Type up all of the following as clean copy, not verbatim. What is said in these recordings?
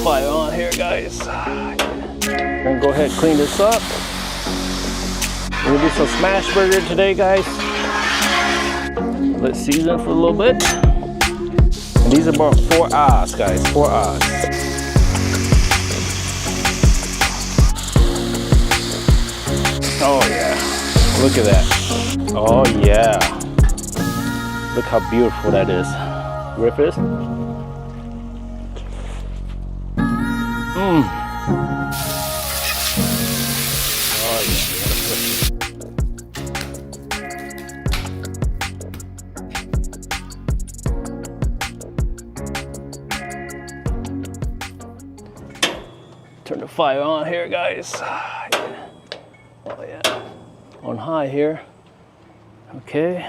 fire on here, guys. We're gonna go ahead and clean this up. We're gonna do some smash burger today, guys. Let's season for a little bit. And these are about 4 hours, guys, 4 hours. Oh yeah, look at that. Oh yeah. Look how beautiful that is. Rip this. Mmm. Oh yeah. Turn the fire on here, guys. Oh yeah. On high here. Okay.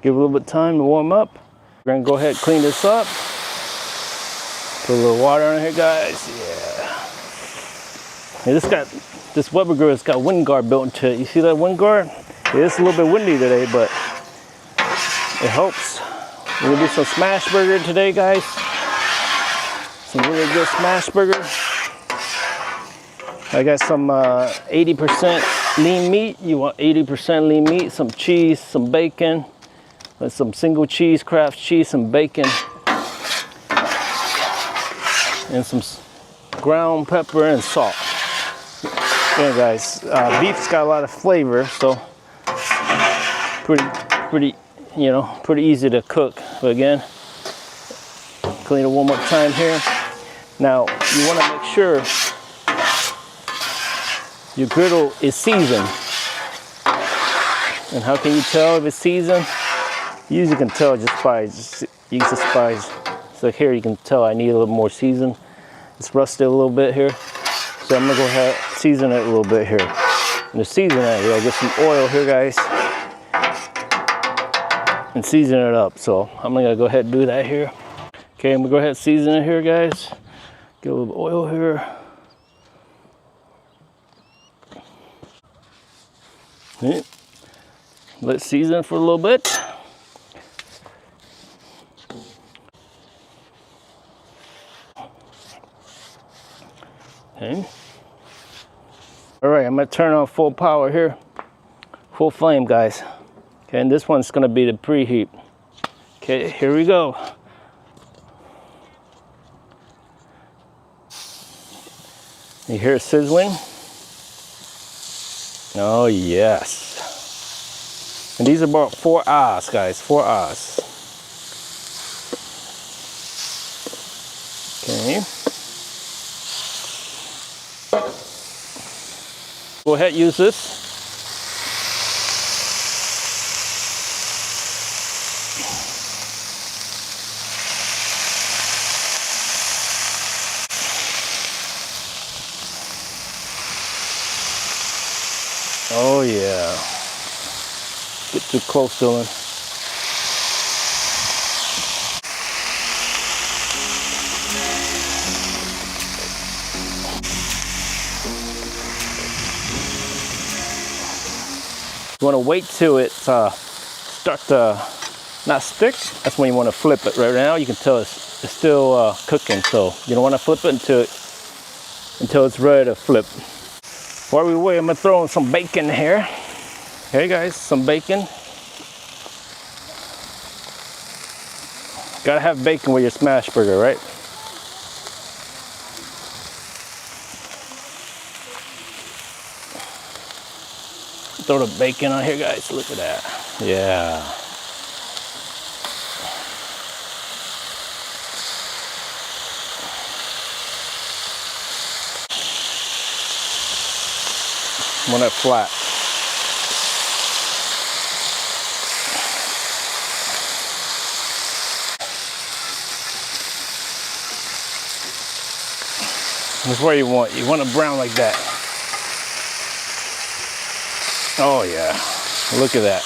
Give a little bit of time to warm up. We're gonna go ahead and clean this up. Put a little water on here, guys. Yeah. Hey, this Weber grill has got wind guard built into it. You see that wind guard? It's a little bit windy today, but it helps. We're gonna do some smash burger today, guys. Some really good smash burger. I got some 80% lean meat. You want 80% lean meat, some cheese, some bacon, and some single cheese, Kraft cheese, some bacon, and some ground pepper and salt. Yeah, guys, beef's got a lot of flavor, so pretty, you know, pretty easy to cook. But again, clean it one more time here. Now, you want to make sure your griddle is seasoned. And how can you tell if it's seasoned? You usually can tell just by, so here you can tell I need a little more season. It's rusted a little bit here. So I'm gonna go ahead and season it a little bit here. And to season it, I'll get some oil here, guys. And season it up. So I'm gonna go ahead and do that here. Okay, I'm gonna go ahead and season it here, guys. Get a little oil here. Okay. Let's season for a little bit. Okay. All right, I'm gonna turn on full power here. Full flame, guys. Okay, and this one's gonna be the preheat. Okay, here we go. You hear it sizzling? Oh yes. And these are about 4 hours, guys, 4 hours. Okay. Go ahead, use this. Oh yeah. Get too close, Dylan. You want to wait till it start to not stick. That's when you want to flip it. Right now you can tell it's still cooking, so you don't want to flip it until it's ready to flip. While we wait, I'm gonna throw in some bacon here. Okay, guys, some bacon. Gotta have bacon with your smash burger, right? Throw the bacon on here, guys. Look at that. Yeah. Want it flat. That's what you want. You want it brown like that. Oh yeah, look at that.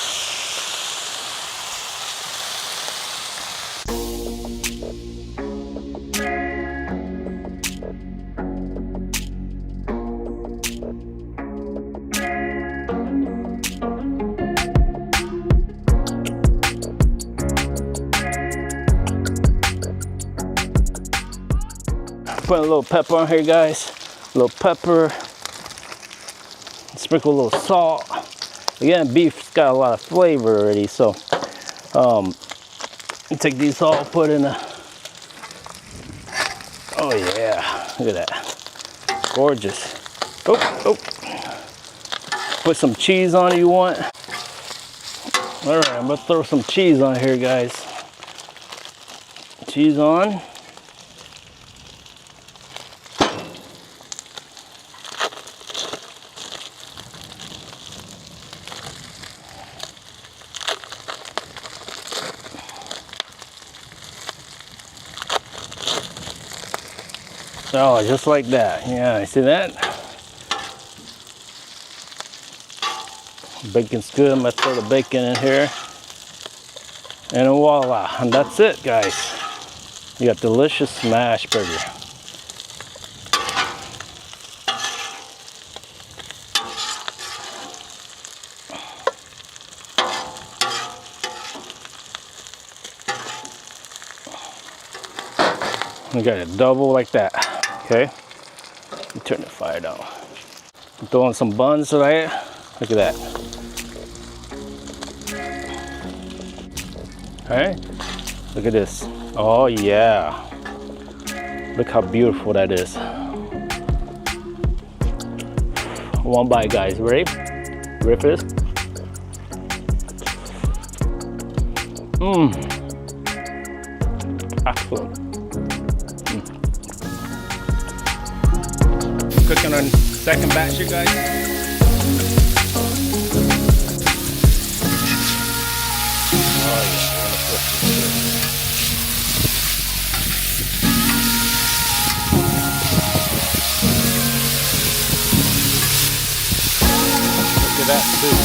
put a little pepper on here, guys. A little pepper. Sprinkle a little salt. Again, beef's got a lot of flavor already, so take these all, put in a. Oh yeah, look at that, gorgeous. Oh. Put some cheese on if you want. All right, I'm gonna throw some cheese on here, guys. Cheese on. Oh, just like that. Yeah, you see that? Bacon's good. I'm gonna throw the bacon in here. And voila. And that's it, guys. You got delicious smash burger. You got it double like that. Okay, turn the fire down. I'm throwing some buns right. Look at that. Okay, look at this. Oh yeah, look how beautiful that is. One bite, guys. Ready? Ready for this? Excellent. Cooking on second batch here, guys. Oh yeah, look at that too.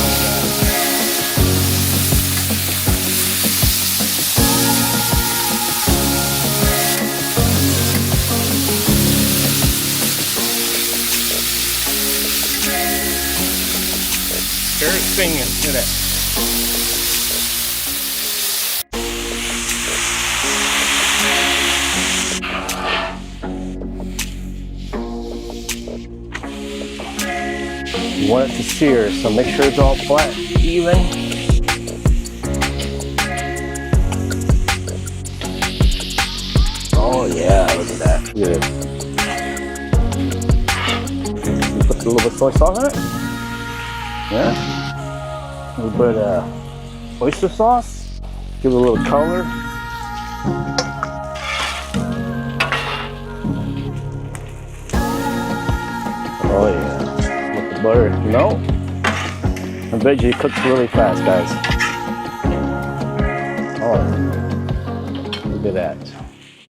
They're singing, look at that. You want it to sear, so make sure it's all flat, even. Oh yeah, look at that. Good. You put a little bit of soy sauce on it. Yeah. A little bit of oyster sauce. Give it a little color. Oh yeah. With the butter. No. The veggie cooks really fast, guys. Oh. Look at that.